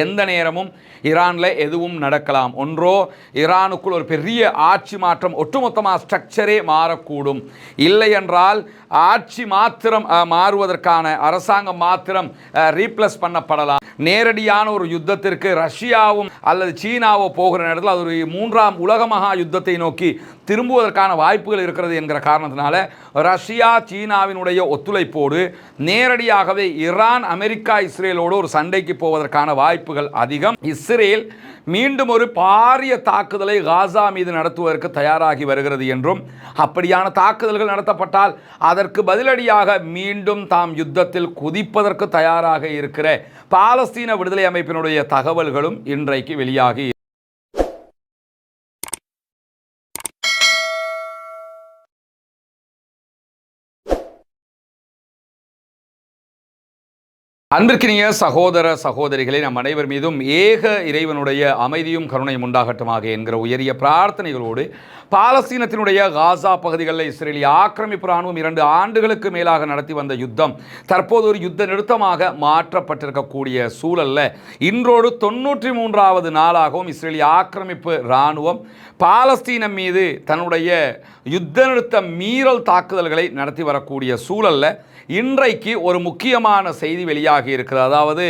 எந்த நேரமும் ஈரானில் எதுவும் நடக்கலாம். ஒன்றோ ஈரானுக்குள் ஒரு பெரிய ஆட்சி மாற்றம், ஒட்டுமொத்தமாக ஸ்ட்ரக்சரே மாறக்கூடும். இல்லை என்றால் ஆட்சி மாத்திரம் மாறுவதற்கான அரசாங்கம் மாத்திரம் ரீப்ளேஸ் பண்ணப்படலாம். நேரடியான ஒரு யுத்தத்திற்கு ரஷ்யாவும் அல்லது சீனாவோ போகிற நேரத்தில் அது ஒரு 3ஆம் உலக மகா யுத்தத்தை நோக்கி திரும்புவதற்கான வாய்ப்புகள் இருக்கிறது என்கிற காரணத்தினால ரஷ்யா சீனாவினுடைய ஒத்துழைப்போடு நேரடியாகவே ஈரான் அமெரிக்கா இஸ்ரேலோடு ஒரு சண்டைக்கு போவதற்கான வாய்ப்புகள் அதிகம். இஸ்ரேல் மீண்டும் ஒரு பாரிய தாக்குதலை காசா மீது நடத்துவதற்கு தயாராகி வருகிறது என்றும், அப்படியான தாக்குதல்கள் நடத்தப்பட்டால் அதற்கு பதிலடியாக மீண்டும் தாம் யுத்தத்தில் குதிப்பதற்கு தயாராக இருக்கிற பாலஸ்தீன விடுதலை அமைப்பினுடைய தகவல்களும் இன்றைக்கு வெளியாகி அன்பிற்கினிய சகோதர சகோதரிகளை நம் அனைவர் மீதும் ஏக இறைவனுடைய அமைதியும் கருணையும் உண்டாகட்டுமாக என்கிற உயரிய பிரார்த்தனைகளோடு பாலஸ்தீனத்தினுடைய காசா பகுதிகளில் இஸ்ரேலிய ஆக்கிரமிப்பு ராணுவம் 2 ஆண்டுகளுக்கு மேலாக நடத்தி வந்த யுத்தம் தற்போது ஒரு யுத்த நிறுத்தமாக மாற்றப்பட்டிருக்கக்கூடிய சூழல்ல இன்றோடு 93வது நாளாகவும் இஸ்ரேலிய ஆக்கிரமிப்பு ராணுவம் பாலஸ்தீனம் மீது தன்னுடைய யுத்த நிறுத்த மீறல் தாக்குதல்களை நடத்தி வரக்கூடிய சூழல்ல இன்றைக்கு ஒரு முக்கியமான செய்தி வெளியாகி இருக்கிறது. அதாவது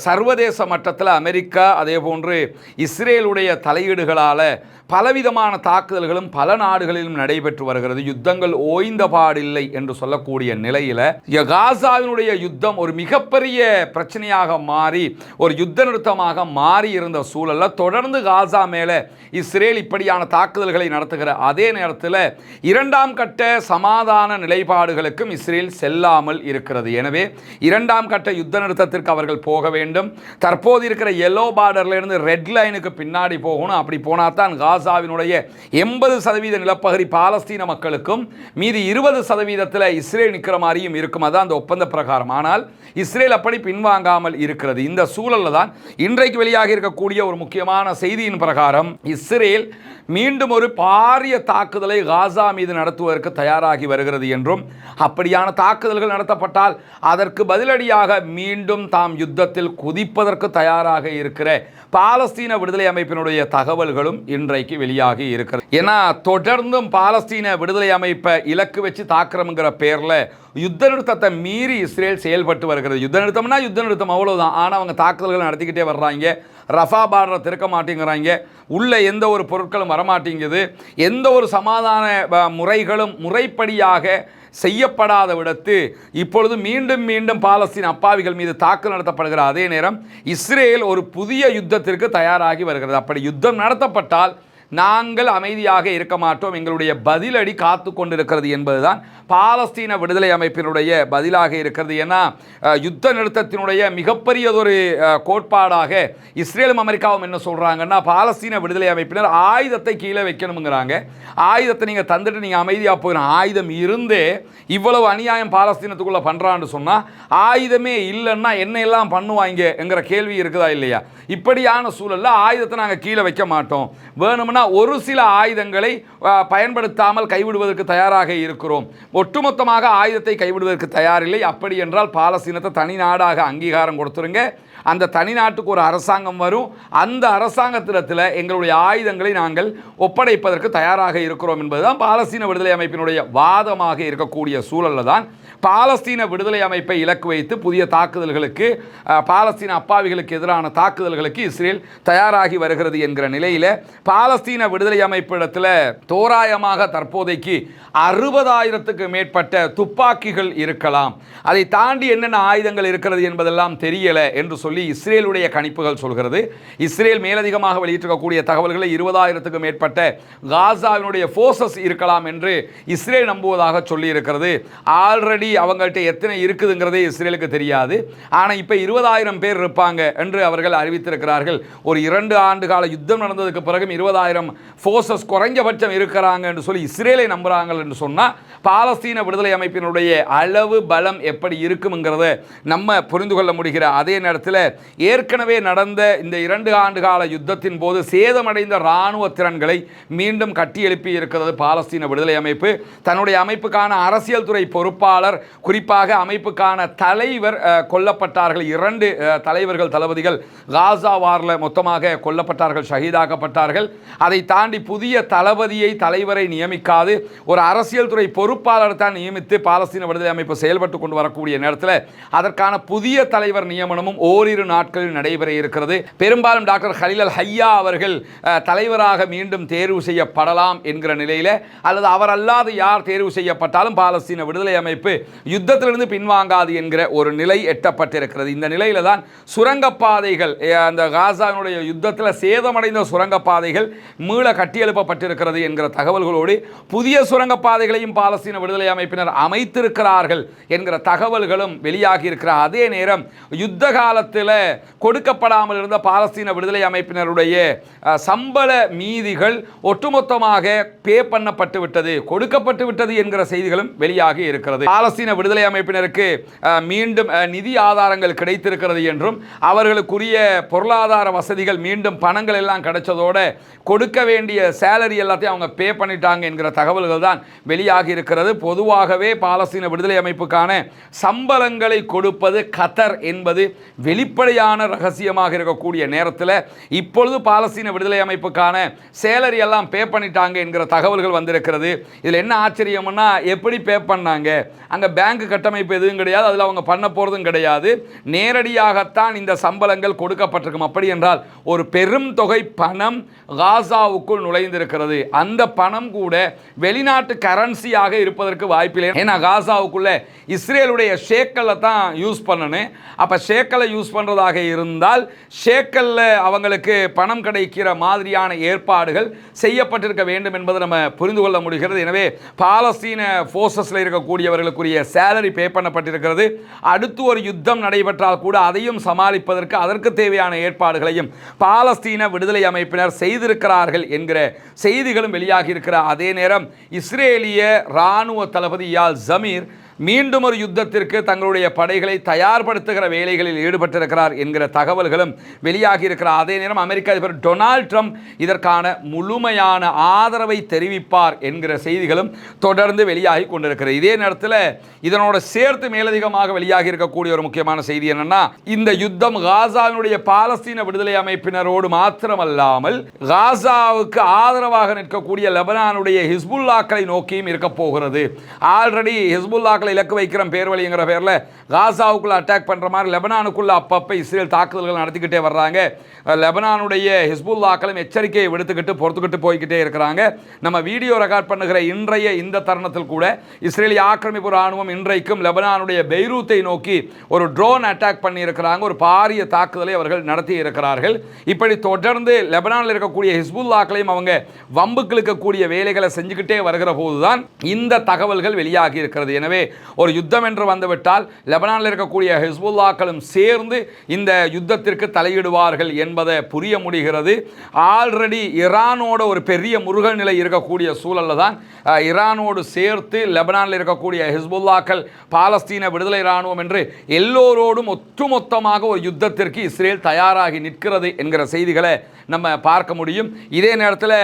சர்வதேச மட்டத்தில் அமெரிக்கா அதே போன்று இஸ்ரேலுடைய தலையீடுகளால் பலவிதமான தாக்குதல்களும் பல நாடுகளிலும் நடைபெற்று வருகிறது. யுத்தங்கள் ஓய்ந்த பாடில்லை என்று சொல்லக்கூடிய நிலையில் காசாவினுடைய யுத்தம் ஒரு மிகப்பெரிய பிரச்சனையாக மாறி ஒரு யுத்த நிறுத்தமாக மாறி இருந்த சூழலில் தொடர்ந்து காசா மேலே இஸ்ரேல் இப்படியான தாக்குதல்களை நடத்துகிற அதே நேரத்தில் 2ஆம் கட்ட சமாதான நிலைப்பாடுகளுக்கும் இஸ்ரேல் செல்லாமல் இருக்கிறது. எனவே 2ஆம் கட்ட யுத்த நிறுத்தத்திற்கு அவர்கள் போக வேண்டும். தற்போது இருக்கிற எல்லோ பார்டர்லேருந்து ரெட் லைனுக்கு பின்னாடி போகணும். அப்படி போனால் தான் காசாவினுடைய 80% நிலப்பகுதி பாலஸ்தீன மக்களுக்கும் மீதி 20%த்தில் இஸ்ரேல் நிற்கிற மாதிரியும் இருக்கும். அதான் அந்த ஒப்பந்த பிரகாரம். ஆனால் இஸ்ரேல் அப்படி பின்வாங்காமல் இருக்கிறது. இந்த சூழலில் தான் இன்றைக்கு வெளியாக இருக்கக்கூடிய ஒரு முக்கியமான செய்தியின் பிரகாரம் இஸ்ரேல் மீண்டும் ஒரு பாரிய தாக்குதலை காசா மீது நடத்துவதற்கு தயாராகி வருகிறது என்றும், அப்படியான தாக்குதல்கள் நடத்தப்பட்டால் அதற்கு பதிலடியாக மீண்டும் தாம் யுத்தத்தில் குதிப்பதற்கு தயாராக இருக்கிற பாலஸ்தீன விடுதலை அமைப்பினுடைய தகவல்களும் இன்றைக்கு வெளியாகி இருக்கிறது. ஏன்னா தொடர்ந்தும் பாலஸ்தீன விடுதலை அமைப்பை இலக்கு வச்சு தாக்குறோம்ங்கிற பேரில் யுத்த நிறுத்தத்தை மீறி இஸ்ரேல் செயல்பட்டு வருகிறது. யுத்த நிறுத்தம்னா யுத்த நிறுத்தம் அவ்வளோதான். ஆனால் அவங்க தாக்குதல்கள் நடத்திக்கிட்டே வர்றாங்க. ரஃபா பார்டரை திறக்க மாட்டேங்கிறாங்க. உள்ள எந்த ஒரு பொருட்களும் வரமாட்டேங்குது. எந்த ஒரு சமாதான முறைகளும் முறைப்படியாக செய்யப்படாத விடத்து இப்பொழுது மீண்டும் மீண்டும் பாலஸ்தீன அப்பாவிகள் மீது தாக்குதல் நடத்தப்படுகிற அதே நேரம் இஸ்ரேல் ஒரு புதிய யுத்தத்திற்கு தயாராகி வருகிறது. அப்படி யுத்தம் நடத்தப்பட்டால் நாங்கள் அமைதியாக இருக்க மாட்டோம், எங்களுடைய பதிலடி காத்து கொண்டிருக்கிறது என்பதுதான் பாலஸ்தீன விடுதலை அமைப்பினுடைய பதிலாக இருக்கிறது. ஏன்னா யுத்த நிறுத்தத்தினுடைய மிகப்பெரியதொரு கோட்பாடாக இஸ்ரேலும் அமெரிக்காவும் என்ன சொல்கிறாங்கன்னா, பாலஸ்தீன விடுதலை அமைப்பினர் ஆயுதத்தை கீழே வைக்கணுங்கிறாங்க. ஆயுதத்தை நீங்கள் தந்துட்டு நீங்கள் அமைதியாக போயிடும். ஆயுதம் இருந்தே இவ்வளவு அநியாயம் பாலஸ்தீனத்துக்குள்ளே பண்ணுறான்னு சொன்னால் ஆயுதமே இல்லைன்னா என்ன எல்லாம் பண்ணுவாங்க என்கிற கேள்வி இருக்குதா இல்லையா? இப்படியான சூழலில் ஆயுதத்தை நாங்கள் கீழே வைக்க மாட்டோம், வேணும்னா ஒரு சில ஆயுதங்களை பயன்படுத்தாமல் கைவிடுவதற்கு தயாராக இருக்கிறோம், ஒட்டுமொத்தமாக ஆயுதத்தை கைவிடுவதற்கு தயாரில்லை. அப்படி என்றால் பாலஸ்தீனத்தை தனி நாடாக அங்கீகாரம் கொடுத்துருங்க, அந்த தனி நாட்டுக்கு ஒரு அரசாங்கம் வரும், அந்த அரசாங்கத்திடத்தில் எங்களுடைய ஆயுதங்களை நாங்கள் ஒப்படைப்பதற்கு தயாராக இருக்கிறோம் என்பதுதான் பாலஸ்தீன விடுதலை அமைப்பினுடைய வாதமாக இருக்கக்கூடிய சூழலில் தான் பாலஸ்தீன விடுதலை அமைப்பை இலக்கு வைத்து புதிய தாக்குதல்களுக்கு, பாலஸ்தீன அப்பாவிகளுக்கு எதிரான தாக்குதல்களுக்கு இஸ்ரேல் தயாராகி வருகிறது என்கிற நிலையில் பாலஸ்தீன விடுதலை அமைப்பிடத்தில் தோராயமாக தற்போதைக்கு 60,000க்கு மேற்பட்ட துப்பாக்கிகள் இருக்கலாம். அதை தாண்டி என்னென்ன ஆயுதங்கள் இருக்கிறது என்பதெல்லாம் தெரியலை என்று சொல்லி இஸ்ரேலுடைய கணிப்புகள் சொல்கிறது. இஸ்ரேல் மேலதிகமாக வெளியிட்டிருக்கக்கூடிய தகவல்களை 20,000க்கு மேற்பட்ட காசாவினுடைய ஃபோர்ஸஸ் இருக்கலாம் என்று இஸ்ரேல் நம்புவதாக சொல்லி இருக்கிறது. ஆல்ரெடி அவங்கள்ட்ட எத்தனை இருக்குதுங்கிறதே இஸ்ரேலுக்கு தெரியாது. ஆனால் இப்போ 20,000 பேர் இருப்பாங்க என்று அவர்கள் அறிவித்திருக்கிறார்கள். ஒரு 2 ஆண்டு கால யுத்தம் நடந்ததுக்கு பிறகு 20,000 ஃபோர்ஸஸ் குறைஞ்சபட்சம் இருக்கிறாங்க என்று சொல்லி இஸ்ரேலை நம்புகிறாங்க என்று சொன்னால் பாலஸ்தீன விடுதலை அமைப்பினுடைய அளவு பலம் எப்படி இருக்குங்கிறத நம்ம புரிந்து கொள்ள முடிகிற அதே நேரத்தில் ஏற்கனவே நடந்த இந்த 2 ஆண்டு கால யுத்தத்தின் போது சேதமடைந்த இராணுவ திறன்களை மீண்டும் கட்டியெழுப்பி இருக்கிறது பாலஸ்தீன விடுதலை அமைப்பு. தன்னுடைய அமைப்புக்கான அரசியல் துறை பொறுப்பாளர் குறிப்பாக அமைப்புக்கான தலைவர் கொல்லப்பட்டார்கள். 2 தலைவர்கள் தளபதிகள் காசா வாரில் மொத்தமாக கொல்லப்பட்டார்கள், ஷஹீதாக்கப்பட்டார்கள். அதை தாண்டி புதிய தளபதியை தலைவரை நியமிக்காது ஒரு அரசியல் துறை பொறுப்பாளர் தான் நியமித்து பாலஸ்தீன விடுதலை அமைப்பு செயல்பட்டு கொண்டு வரக்கூடிய நேரத்தில் அதற்கான புதிய தலைவர் நியமனமும் ஓரிரு நாட்களில் நடைபெற இருக்கிறது. பெரும்பாலும் டாக்டர் ஹலீல் அல் ஹையா அவர்கள் தலைவராக மீண்டும் தேர்வு செய்யப்படலாம் என்கிற நிலையில், அல்லது அவர் அல்லாது யார் தேர்வு செய்யப்பட்டாலும் பாலஸ்தீன விடுதலை அமைப்பு யுத்தத்திலிருந்து பின்வாங்காது என்கிற ஒரு நிலை எட்டப்பட்டிருக்கிறது. இந்த நிலையில தான் சுரங்கப்பாதைகள், அந்த காசாவினுடைய யுத்தத்தில் சேதமடைந்த சுரங்கப்பாதைகள் மீள கட்டியெழுப்பப்பட்டிருக்கிறது என்கிற தகவல்களோடு புதிய சுரங்கப்பாதைகளையும் பாலஸ்தீன விடுதலை அமைப்பினர் அமைத்திருக்கிறார்கள் என்கிற தகவல்களும் வெளியாகி இருக்கிற அதே நேரம் யுத்த காலத்தில் கொடுக்கப்படாமல் இருந்த பாலஸ்தீன விடுதலை அமைப்பினருடைய சம்பள மீதிகள் ஒட்டுமொத்தமாக பே பண்ணப்பட்டு விட்டது, கொடுக்கப்பட்டு விட்டது என்கிற செய்திகளும் வெளியாகி இருக்கிறது. பாலஸ்தீன விடுதலை அமைப்பினருக்கு மீண்டும் நிதி ஆதாரங்கள் கிடைத்திருக்கிறது என்றும் அவர்களுக்குரிய பொருளாதார வசதிகள் மீண்டும் பணங்கள் எல்லாம் கிடைச்சதோட கொடுக்க வேண்டிய சேலரி எல்லாத்தையும் அவங்க பே பண்ணிட்டாங்க என்கிற தகவல்கள் தான் வெளியாகி இருக்கிறது. பொதுவாகவே பாலஸ்தீன விடுதலை அமைப்புக்கான சம்பளங்களை கொடுப்பது கத்தர் என்பது வெளிப்படையான ரகசியமாக இருக்கக்கூடிய நேரத்தில் இப்பொழுது பாலஸ்தீன விடுதலை அமைப்புக்கான சேலரி எல்லாம் பே பண்ணிட்டாங்க என்கிற தகவல்கள் வந்திருக்கிறது. இதில் என்ன ஆச்சரியம்னா, எப்படி பே பண்ணாங்க? அங்கே பேங்க் கட்டமைப்பு எதுவும் கிடையாது, அதில் அவங்க பண்ண போகிறதும் கிடையாது, நேரடியாகத்தான் இந்த சம்பளங்கள் கொடுக்கப்பட்டிருக்கும். அப்படி என்றால் ஒரு பெரும் தொகை பணம் காசாவுக்குள் நுழைந்திருக்கிறது. அந்த பணம் கூட வெளிநாட்டு கரன்சியாக இருப்பதற்கு வாய்ப்பில்லை. ஏன்னா காசாவுக்குள்ள இஸ்ரேலுடைய ஷேக்கல்ல தான் யூஸ் பண்ணணும். அப்போ ஷேக்கலை யூஸ் பண்ணுறதாக இருந்தால் ஷேக்கல்ல அவங்களுக்கு பணம் கிடைக்கிற மாதிரியான ஏற்பாடுகள் செய்யப்பட்டிருக்க வேண்டும் என்பதை நம்ம புரிந்து கொள்ள முடிகிறது. எனவே பாலஸ்தீன ஃபோர்ஸஸில் இருக்கக்கூடியவர்களுக்குரிய சேலரி பே பண்ணப்பட்டிருக்கிறது. அடுத்து ஒரு யுத்தம் நடைபெற்றால் கூட அதையும் சமாளிப்பதற்கு அதற்கு தேவையான ஏற்பாடுகளையும் பாலஸ்தீன விடுதலை அமைப்பினர் செய்திருக்கிறார்கள் என்கிற செய்திகளும் வெளியாகி இருக்கிற அதே நேரம் இஸ்ரேலிய இராணுவ தளபதி இயால் ஜமீர் மீண்டும் ஒரு யுத்தத்திற்கு தங்களுடைய படைகளை தயார்படுத்துகிற வேலைகளில் ஈடுபட்டிருக்கிறார் என்கிற தகவல்களும் வெளியாகி இருக்கிற அதே நேரம் அமெரிக்க அதிபர் டொனால்ட் ட்ரம்ப் இதற்கான முழுமையான ஆதரவை தெரிவிப்பார் என்கிற செய்திகளும் தொடர்ந்து வெளியாகி கொண்டிருக்கிறது. இதே நேரத்தில் இதனோட சேர்த்து மேலதிகமாக வெளியாகி இருக்கக்கூடிய ஒரு முக்கியமான செய்தி என்னன்னா, இந்த யுத்தம் காசாவினுடைய பாலஸ்தீன விடுதலை அமைப்பினரோடு மாத்திரமல்லாமல் காசாவுக்கு ஆதரவாக நிற்கக்கூடிய லெபனானுடைய ஹிஸ்புல்லாக்களை நோக்கியும் இருக்க போகிறது. ஆல்ரெடி ஹிஸ்புல்லாக்களை இலக்கு வைக்கிற பேர் வழிங்கிற பேரில் காசாவுக்குள்ள அட்டாக் பண்ணுற மாதிரி லெபனானுக்குள்ள அப்பப்போ இஸ்ரேல் தாக்குதல்கள் நடத்திக்கிட்டே வர்றாங்க. லெபனானுடைய ஹிஸ்புல்லாக்களும் எச்சரிக்கையை விடுத்துக்கிட்டு பொறுத்துக்கிட்டு போய்கிட்டே இருக்கிறாங்க. நம்ம வீடியோ ரெக்கார்ட் பண்ணுகிற இன்றைய இந்த தருணத்தில் கூட இஸ்ரேலிய ஆக்கிரமிப்பு ராணுவம் இன்றைக்கும் லெபனானுடைய பெய்ரூத்தை நோக்கி ஒரு ட்ரோன் அட்டாக் பண்ணி இருக்கிறாங்க. ஒரு பாரிய தாக்குதலை அவர்கள் நடத்தி இருக்கிறார்கள். இப்படி தொடர்ந்து லெபனானில் இருக்கக்கூடிய ஹிஸ்புல்லாக்களையும் அவங்க வம்புக்கு இழுக்கக்கூடிய வேலைகளை செஞ்சுக்கிட்டே வருகிற போதுதான் இந்த தகவல்கள் வெளியாகி இருக்கிறது. எனவே ஒரு யுத்தம் என்று வந்துவிட்டால் லெபனானில் இருக்கக்கூடிய ஹிஸ்புல்லாக்களும் சேர்ந்து இந்த யுத்தத்திற்கு தலையிடுவார்கள் என்பதை புரிய முடிகிறது. ஆல்ரெடி ஈரானோட ஒரு பெரிய முருகல் நிலை இருக்கக்கூடிய சூழல்ல தான் ஈரானோடு சேர்த்து லெபனானில் இருக்கக்கூடிய ஹிஸ்புல்லாக்கள், பாலஸ்தீன விடுதலை இராணுவம் என்று எல்லோரோடும் ஒட்டுமொத்தமாக ஒரு யுத்தத்திற்கு இஸ்ரேல் தயாராகி நிற்கிறது என்கிற செய்திகளை நம்ம பார்க்க முடியும். இதே நேரத்தில்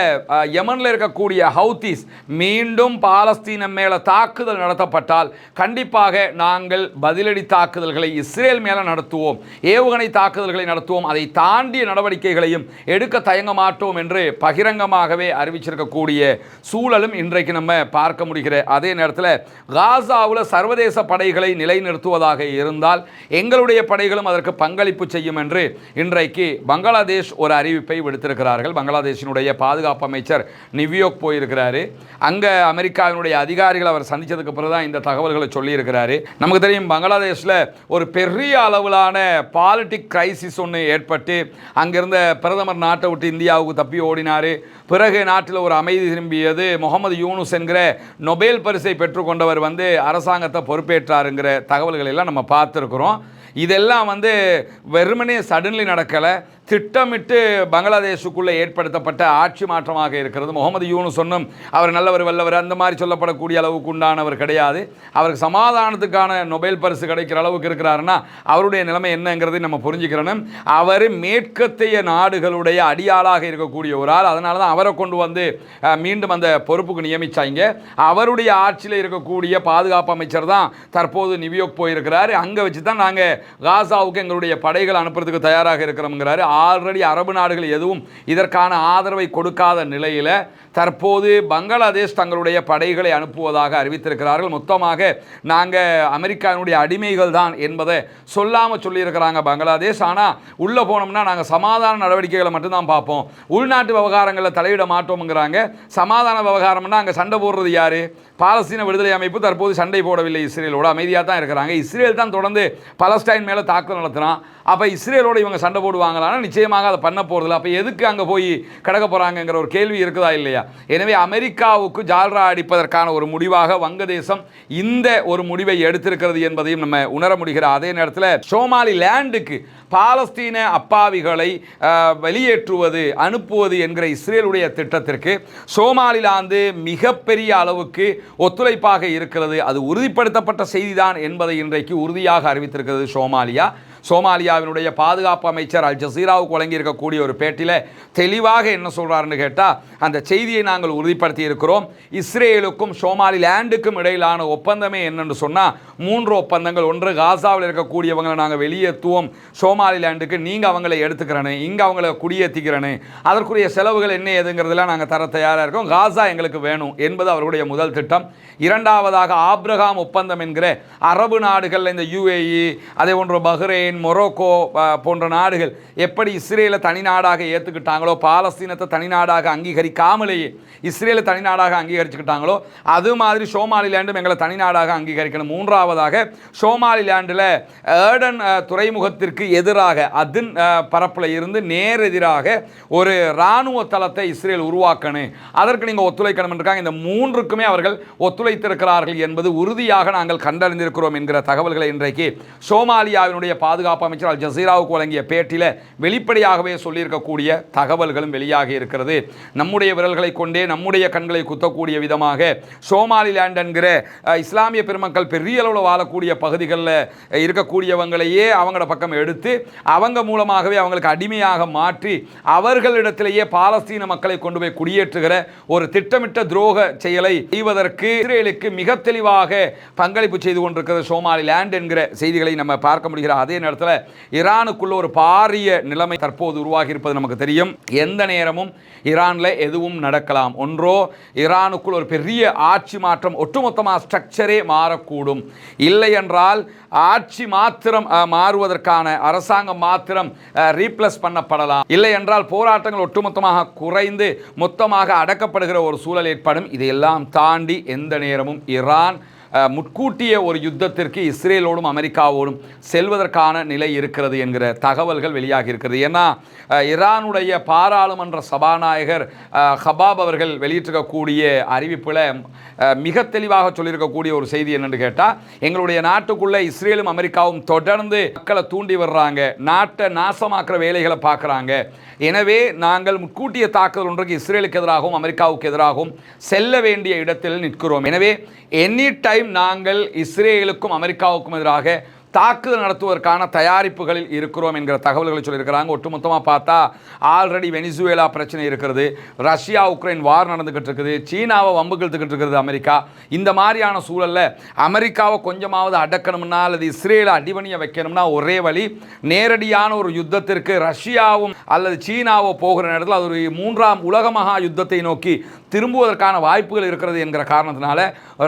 யமனில் இருக்கக்கூடிய ஹவுத்தீஸ் மீண்டும் பாலஸ்தீனம் மேலே தாக்குதல் நடத்தப்பட்டால் கண்டிப்பாக நாங்கள் பதிலடி தாக்குதல்களை இஸ்ரேல் மேலே நடத்துவோம், ஏவுகணை தாக்குதல்களை நடத்துவோம், அதை தாண்டிய நடவடிக்கைகளையும் எடுக்க தயங்க மாட்டோம் என்று பகிரங்கமாகவே அறிவிச்சிருக்கக்கூடிய சூழலும் இன்றைக்கு நம்ம பார்க்க முடிகிற அதே நேரத்தில் காசாவில் சர்வதேச படைகளை நிலைநிறுத்துவதாக இருந்தால் எங்களுடைய படைகளும் அதற்கு பங்களிப்பு செய்யும் என்று இன்றைக்கு பங்களாதேஷ் ஒரு அறிவிப்பை விடுத்திருக்கிறார்கள். பங்களாதேஷினுடைய பாதுகாப்பு அமைச்சர் நியூயார்க் போயிருக்கிறாரு. அங்கே அமெரிக்காவினுடைய அதிகாரிகள் அவர் சந்தித்ததுக்கு பிறகு தான் இந்த தகவல்களை சொல்லியிருக்கிறாரு. நமக்கு தெரியும் பங்களாதேஷில் ஒரு பெரிய அளவிலான பாலிட்டிக் கிரைசிஸ் ஒன்று ஏற்பட்டு அங்கிருந்த பிரதமர் நாட்டை விட்டு இந்தியாவுக்கு தப்பி ஓடினார். பிறகு நாட்டில் ஒரு அமைதி திரும்பியது. முகமது யூனுஸ் என்கிற நொபேல் பரிசை பெற்றுக்கொண்டவர் அரசாங்கத்தை பொறுப்பேற்றாருங்கிற தகவல்கள் எல்லாம் நம்ம பார்த்துருக்குறோம். இதெல்லாம் வெறுமனே சடன்லி நடக்கலை. திட்டமிட்டு பங்களாதேஷுக்குள்ளே ஏற்படுத்தப்பட்ட ஆட்சி மாற்றமாக இருக்கிறது. முகமது யூனுஸ் சொன்னும் அவர் நல்லவர் வல்லவர் அந்த மாதிரி சொல்லப்படக்கூடிய அளவுக்கு உண்டானவர் கிடையாது. அவருக்கு சமாதானத்துக்கான நொபேல் பரிசு கிடைக்கிற அளவுக்கு இருக்கிறாருன்னா அவருடைய நிலைமை என்னங்கிறது நம்ம புரிஞ்சுக்கிறோம். அவர் மேற்கத்திய நாடுகளுடைய அடியாளாக இருக்கக்கூடிய ஒரு ஆள். அதனால தான் அவரை கொண்டு வந்து மீண்டும் அந்த பொறுப்புக்கு நியமிச்சாங்க. அவருடைய ஆட்சியில் இருக்கக்கூடிய பாதுகாப்பு அமைச்சர் தான் தற்போது நியூயார்க் போயிருக்கிறார். அங்கே வச்சு தான் நாங்கள் காசாவுக்கு எங்களுடைய படைகள் அனுப்புறதுக்கு தயாராக இருக்கிறோம்ங்கிறாரு. ஆல்ரெடி அரபு நாடுகள் எதுவும் இதற்கான ஆதரவை கொடுக்காத நிலையில் தற்போது பங்களாதேஷ் தங்களுடைய படைகளை அனுப்புவதாக அறிவித்திருக்கிறார்கள். மொத்தமாக நாங்கள் அமெரிக்காவினுடைய அடிமைகள் தான் என்பதை சொல்லாமல் சொல்லியிருக்கிறாங்க பங்களாதேஷ். ஆனால் உள்ளே போனோம்னா நாங்கள் சமாதான நடவடிக்கைகளை மட்டும்தான் பார்ப்போம், உள்நாட்டு விவகாரங்களில் தலையிட மாட்டோம்ங்கிறாங்க. சமாதான விவகாரம்னா அங்கே சண்டை போடுறது யார்? பாலஸ்தீன விடுதலை அமைப்பு தற்போது சண்டை போடவில்லை, இஸ்ரேலோட அமைதியாக தான் இருக்கிறாங்க. இஸ்ரேல் தான் தொடர்ந்து பலஸ்டைன் மேலே தாக்குதல் நடத்துகிறான். அப்போ இஸ்ரேலோடு இவங்க சண்டை போடுவாங்களான்னா நிச்சயமாக அதை பண்ண போகிறதில்ல. அப்போ எதுக்கு அங்கே போய் கிடக்க போகிறாங்கங்கிற ஒரு கேள்வி இருக்குதா இல்லையா? எனவே அமெரிக்காவுக்கு ஜால்ரா அடிப்பதற்கான ஒரு முடிவாக வங்கதேசம் இந்த ஒரு முடிவை எடுத்திருக்கிறது என்பதையும் நம்ம உணர முடிகிற அதே நேரத்தில் சோமாலி லேண்டுக்கு பாலஸ்தீன அப்பாவிகளை வெளியேற்றுவது அனுப்புவது என்கிற இஸ்ரேலுடைய திட்டத்திற்கு சோமாலிலாந்து மிகப்பெரிய அளவுக்கு ஒத்துழைப்பாக இருக்கிறது. அது உறுதிப்படுத்தப்பட்ட செய்திதான் என்பதை இன்றைக்கு உறுதியாக அறிவித்திருக்கிறது சோமாலியா. சோமாலியாவினுடைய பாதுகாப்பு அமைச்சர் அல் ஜசீராவுக்கு வழங்கியிருக்கக்கூடிய ஒரு பேட்டியில் தெளிவாக என்ன சொல்கிறாருன்னு கேட்டால், அந்த செய்தியை நாங்கள் உறுதிப்படுத்தி இருக்கிறோம். இஸ்ரேலுக்கும் சோமாலி லேண்டுக்கும் இடையிலான ஒப்பந்தமே என்னென்னு சொன்னால் 3 ஒப்பந்தங்கள். ஒன்று, காசாவில் இருக்கக்கூடியவங்களை நாங்கள் வெளியேற்றுவோம், சோமாலி லேண்டுக்கு நீங்கள் அவங்களை எடுத்துக்கிறேன்னு, இங்கே அவங்கள குடியேற்றிக்கிறேன்னு, அதற்குரிய செலவுகள் என்ன ஏதுங்கிறதுலாம் நாங்கள் தர தயாராக இருக்கோம், காசா எங்களுக்கு வேணும் என்பது அவருடைய முதல் திட்டம். இரண்டாவதாக ஆப்ரஹாம் ஒப்பந்தம் என்கிற அரபு நாடுகள், இந்த யுஏஇ, அதே போன்ற பஹ்ரைன், மொரோக்கோ போன்ற நாடுகள் எப்படி இஸ்ரேலை தனிநாடாக ஏற்றுக்கிட்டாங்களோ, பாலஸ்தீனத்தை தனிநாடாக அங்கீகரிக்காமலேயே இஸ்ரேலை தனிநாடாக அங்கீகரிச்சுக்கிட்டாங்களோ, அது மாதிரி சோமாலிலேண்டும் எங்களை தனிநாடாக அங்கீகரிக்கணும். மூன்றாவதாக சோமாலிலேண்டில் ஏர்டன் துறைமுகத்திற்கு எதிராக அதின் பரப்பில் இருந்து நேரெதிராக ஒரு இராணுவ தளத்தை இஸ்ரேல் உருவாக்கணும், அதற்கு நீங்கள் ஒத்துழைக்கணும் இருக்காங்க. இந்த மூன்றுக்குமே அவர்கள் ஒத்துழைத்திருக்கிறார்கள் என்பது உறுதியாக நாங்கள் கண்டறிந்திருக்கிறோம் என்கிற தகவல்களை இன்றைக்கு சோமாலியாவினுடைய பாதுகாப்பு அமைச்சர் அல் ஜசீராவுக்கு வழங்கிய பேட்டியில் வெளிப்படையாகவே சொல்லியிருக்கக்கூடிய தகவல்களும் வெளியாகி இருக்கிறது. நம்முடைய விரல்களை கொண்டே நம்முடைய கண்களை குத்தக்கூடிய விதமாக சோமாலிலேண்ட் என்கிற இஸ்லாமிய பெருமக்கள் பெரிய அளவில் வாழக்கூடிய பகுதிகளில் இருக்கக்கூடியவங்களையே அவங்களோட பக்கம் எடுத்து அவங்க மூலமாகவே அவங்களுக்கு அடிமையாக மாற்றி அவர்களிடத்திலேயே பாலஸ்தீன மக்களை கொண்டு போய் குடியேற்றுகிற ஒரு திட்டமிட்ட துரோக செயலை செய்வதற்கு இஸ்ரேலுக்கு மிக தெளிவாக பங்களிப்பு செய்து கொண்டிருக்கிறது சோமாலிலேண்ட் என்கிற செய்திகளை நம்ம பார்க்க முடிகிற அதே நேரத்தில் ஈரானுக்குள்ள ஒரு பாரிய நிலைமை தற்போது உருவாகி இருப்பது நமக்கு தெரியும். எந்த நேரமும் ஈரானில் எதுவும் நடக்கலாம். ஒன்றோ ஈரானுக்குள் ஒரு பெரிய ஆட்சி மாற்றம், ஒட்டுமொத்தமாக ஸ்ட்ரக்சரே மாறக்கூடும். இல்லை என்றால் ஆட்சி மாத்திரம் மாறுவதற்கான அரசாங்கம் மாத்திரம் ரீப்ளேஸ் பண்ணப்படலாம். இல்லை என்றால் போராட்டங்கள் ஒட்டுமொத்தமாக குறைந்து மொத்தமாக அடக்கப்படுகிற ஒரு சூழல் ஏற்படும். இதையெல்லாம் தாண்டி எந்த நேரமும் ஈரான் முட்கூட்டிய ஒரு யுத்தத்திற்கு இஸ்ரேலோடும் அமெரிக்காவோடும் செல்வதற்கான நிலை இருக்கிறது என்கிற தகவல்கள் வெளியாகி இருக்கிறது. ஏன்னா ஈரானுடைய பாராளுமன்ற சபாநாயகர் ஹபாப் அவர்கள் வெளியிட்டிருக்கக்கூடிய அறிவிப்பில் மிக தெளிவாக சொல்லியிருக்கக்கூடிய ஒரு செய்தி என்னென்னு கேட்டால், எங்களுடைய நாட்டுக்குள்ளே இஸ்ரேலும் அமெரிக்காவும் தொடர்ந்து மக்களை தூண்டி வர்றாங்க, நாட்டை நாசமாக்குற வேலைகளை பார்க்குறாங்க. எனவே நாங்கள் முட்கூட்டிய தாக்குதல் ஒன்றுக்கு இஸ்ரேலுக்கு எதிராகவும் அமெரிக்காவுக்கு எதிராகவும் செல்ல வேண்டிய இடத்தில் நிற்கிறோம். எனவே எனி டைம் நாங்கள் இஸ்ரேலுக்கும் அமெரிக்காவுக்கும் எதிராக தாக்குதல் நடத்துவதற்கான தயாரிப்புகளில் இருக்கிறோம் என்கிற தகவல்களை சொல்லியிருக்கிறாங்க. ஒட்டுமொத்தமாக பார்த்தா ஆல்ரெடி வெனிசுவேலா பிரச்சனை இருக்கிறது, ரஷ்யா உக்ரைன் வார் நடந்துக்கிட்டு இருக்குது, சீனாவை வம்புக்கிட்டுக்கிட்டு இருக்கிறது அமெரிக்கா. இந்த மாதிரியான சூழலில் அமெரிக்காவை கொஞ்சமாவது அடக்கணும்னா அல்லது இஸ்ரேலை அடிபணிய வைக்கணும்னா ஒரே வழி நேரடியான ஒரு யுத்தத்திற்கு ரஷ்யாவும் அல்லது சீனாவோ போகிற நேரத்தில் அது ஒரு 3ஆம் உலக மகா யுத்தத்தை நோக்கி திரும்புவதற்கான வாய்ப்புகள் இருக்கிறது என்கிற காரணத்தினால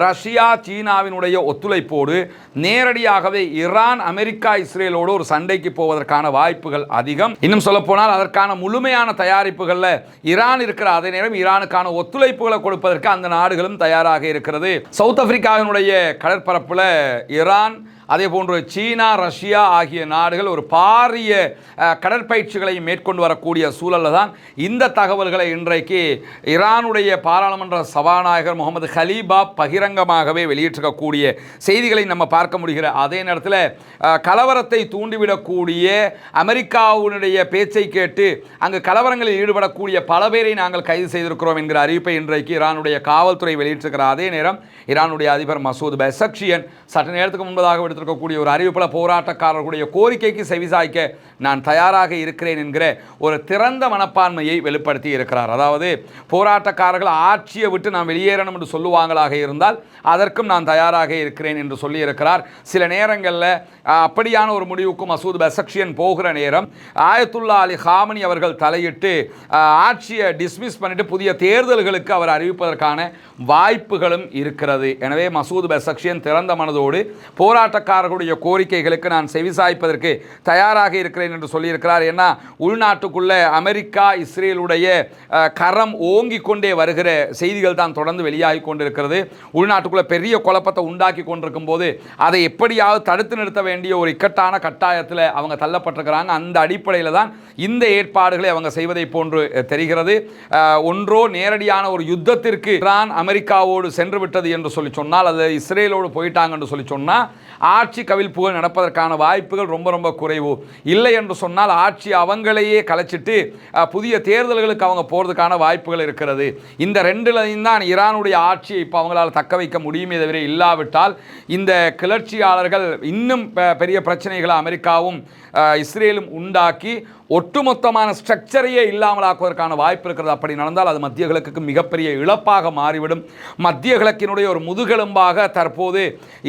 ரஷ்யா சீனாவினுடைய ஒத்துழைப்போடு நேரடியாகவே ஈரான் அமெரிக்கா இஸ்ரேலோடு ஒரு சண்டைக்கு போவதற்கான வாய்ப்புகள் அதிகம். இன்னும் சொல்ல போனால் அதற்கான முழுமையான தயாரிப்புகளில் ஈரான் இருக்கிற அதே நேரம் ஈரானுக்கான ஒத்துழைப்புகளை கொடுப்பதற்கு அந்த நாடுகளும் தயாராக இருக்கிறது. சவுத் ஆப்பிரிக்காவினுடைய கடற்பரப்பில் ஈரான் அதே போன்று சீனா, ரஷ்யா ஆகிய நாடுகள் ஒரு பாரிய கடற்பயிற்சிகளை மேற்கொண்டு வரக்கூடிய சூழலில் தான் இந்த தகவல்களை இன்றைக்கு ஈரானுடைய பாராளுமன்ற சபாநாயகர் முகமது கலீபா பகிரங்கமாகவே வெளியிட்டிருக்கக்கூடிய செய்திகளை நம்ம பார்க்க முடிகிற அதே நேரத்தில் கலவரத்தை தூண்டிவிடக்கூடிய அமெரிக்காவுடைய பேச்சை கேட்டு அங்கு கலவரங்களில் ஈடுபடக்கூடிய பல பேரை நாங்கள் கைது செய்திருக்கிறோம் என்கிற அறிவிப்பை இன்றைக்கு ஈரானுடைய காவல்துறை வெளியிட்டிருக்கிற அதே நேரம் ஈரானுடைய அதிபர் மசூத் பெசக்ஷியன் சற்று நேரத்துக்கு முன்பதாக எடுத்திருக்கக்கூடிய ஒரு அறிவிப்பில் போராட்டக்காரர்களுடைய கோரிக்கைக்கு செவிசாய்க்க நான் தயாராக இருக்கிறேன் என்கிற ஒரு திறந்த மனப்பான்மையை வெளிப்படுத்தி இருக்கிறார். அதாவது போராட்டக்காரர்கள் ஆட்சியை விட்டு நான் வெளியேறணும் என்று சொல்லுவாங்களாக இருந்தால் அதற்கும் நான் தயாராக இருக்கிறேன் என்று சொல்லியிருக்கிறார். சில நேரங்களில் அப்படியான ஒரு முடிவுக்கு மசூத் பெசக்ஷியன் போகிற நேரம் ஆயத்துல்லா அலி ஹாமனி அவர்கள் தலையிட்டு ஆட்சியை டிஸ்மிஸ் பண்ணிட்டு புதிய தேர்தல்களுக்கு அவர் அறிவிப்பதற்கான வாய்ப்புகளும் இருக்கிறது. எனவே மசூத் பெசக்ஷியன் திறந்த மனதோடு போராட்டக்காரர்களுடைய கோரிக்கைகளுக்கு நான் செவிசாய்ப்பதற்கு தயாராக இருக்கிறேன் என்று சொல்லியிருக்கிறார். ஏன்னா உள்நாட்டுக்குள்ள அமெரிக்கா இஸ்ரேலுடைய கரம் ஓங்கி கொண்டே வருகிற செய்திகள் தான் தொடர்ந்து வெளியாகி கொண்டிருக்கிறது. உள்நாட்டுக்குள்ள பெரிய குழப்பத்தை உண்டாக்கி கொண்டிருக்கும் போது அதை எப்படியாவது தடுத்து நிறுத்த வேண்டிய ஒரு இக்கட்டான கட்டாயத்தில் அவங்க தள்ளப்பட்டிருக்கிறாங்க. அந்த அடிப்படையில் தான் இந்த ஏற்பாடுகளை அவங்க செய்வதை போன்று தெரிகிறது. ஒன்றோ நேரடியான ஒரு யுத்தத்திற்கு ஈரான் அமெரிக்காவோடு சென்று விட்டது என்று சொல்லி சொன்னால், அது இஸ்ரேலோடு போயிட்டாங்க என்று சொல்லி சொன்னால் ஆட்சி கவிழ்ப்புகள் நடப்பதற்கான வாய்ப்புகள் ரொம்ப ரொம்ப குறைவு. இல்லை என்று சொன்னால் ஆட்சி அவங்களையே கலைச்சிட்டு புதிய தேர்தல்களுக்கு அவங்க போகிறதுக்கான வாய்ப்புகள் இருக்கிறது. இந்த ரெண்டுலையும் தான் ஈரானுடைய ஆட்சியை இப்போ அவங்களால் தக்க வைக்க முடியுமே தவிர, இல்லாவிட்டால் இந்த கிளர்ச்சியாளர்கள் இன்னும் பெரிய பிரச்சனைகளை அமெரிக்காவும் இஸ்ரேலும் உண்டாக்கி ஒட்டுமொத்தமான ஸ்ட்ரக்சரையே இல்லாமலாக்குவதற்கான வாய்ப்பு இருக்கிறது. அப்படி நடந்தால் அது மத்திய கிழக்குக்கு மிகப்பெரிய இழப்பாக மாறிவிடும். மத்திய கிழக்கினுடைய ஒரு முதுகெலும்பாக தற்போது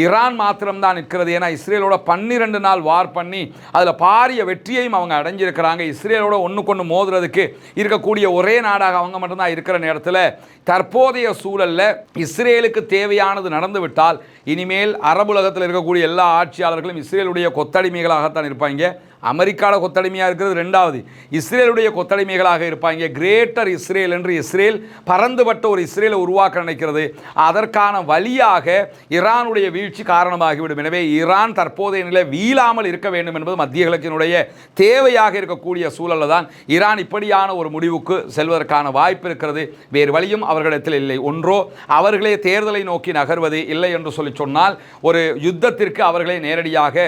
ஈரான் மாத்திரம்தான் நிற்கிறது. ஏன்னா இஸ்ரேலோட 12 நாள் வார் பண்ணி அதில் பாரிய வெற்றியையும் அவங்க அடைஞ்சிருக்கிறாங்க. இஸ்ரேலோட ஒன்றுக்கொன்று மோதுறதுக்கு இருக்கக்கூடிய ஒரே நாடாக அவங்க மட்டும்தான் இருக்கிற நேரத்தில் தற்போதைய சூழலில் இஸ்ரேலுக்கு தேவையானது நடந்துவிட்டால் இனிமேல் அரபுலகத்தில் இருக்கக்கூடிய எல்லா ஆட்சியாளர்களும் இஸ்ரேலுடைய கொத்தடிமைகளாகத்தான் இருப்பாங்க. அமெரிக்காவில் கொத்தடிமையாக இருக்கிறது ரெண்டாவது, இஸ்ரேலுடைய கொத்தடிமைகளாக இருப்பாங்க. கிரேட்டர் இஸ்ரேல் என்று இஸ்ரேல் பறந்துபட்ட ஒரு இஸ்ரேலை உருவாக்க நினைக்கிறது. அதற்கான வழியாக ஈரானுடைய வீழ்ச்சி காரணமாகிவிடும். எனவே ஈரான் தற்போதைய நிலை வீழாமல் இருக்க வேண்டும் என்பது மத்திய கிழக்கினுடைய தேவையாக இருக்கக்கூடிய சூழலில் தான் ஈரான் இப்படியான ஒரு முடிவுக்கு செல்வதற்கான வாய்ப்பு இருக்கிறது. வேறு வழியும் அவர்களிடத்தில் இல்லை. ஒன்றோ அவர்களே தேர்தலை நோக்கி நகர்வது, இல்லை என்று சொல்லி சொன்னால் ஒரு யுத்தத்திற்கு அவர்களே நேரடியாக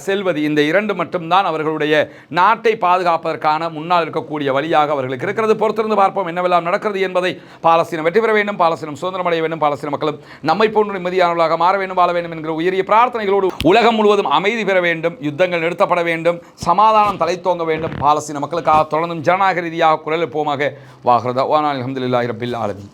செல்வது. இந்த இரண்டு மட்டும்தான் அவர்களுடைய நாட்டை பாதுகாப்பதற்கான முன்னால் இருக்கக்கூடிய வழியாக அவர்களுக்கு இருக்கிறது. பொறுத்திருந்து பார்ப்போம் என்னவெல்லாம் நடக்கிறது என்பதை. பாலஸ்தீனம் வெற்றி பெற வேண்டும், பாலஸ்தீனம் சுதந்திரம் அடைய வேண்டும், பாலஸ்தீன மக்களும் நம்மை போன்று நிம்மதியானவர்களாக மாற வேண்டும், வாழ வேண்டும் என்கிற உயரிய பிரார்த்தனைகளோடு உலகம் முழுவதும் அமைதி பெற வேண்டும், யுத்தங்கள் நிறுத்தப்பட வேண்டும், சமாதானம் தலைத்தோங்க வேண்டும், பாலஸ்தீன மக்களுக்காக தொடர்ந்தும் ஜனநாயக ரீதியாக குரல் எழுப்புவோமாக. வாஹ்ரதா அல்ஹம்துலில்லாஹி ரப்பில் ஆலமீன்.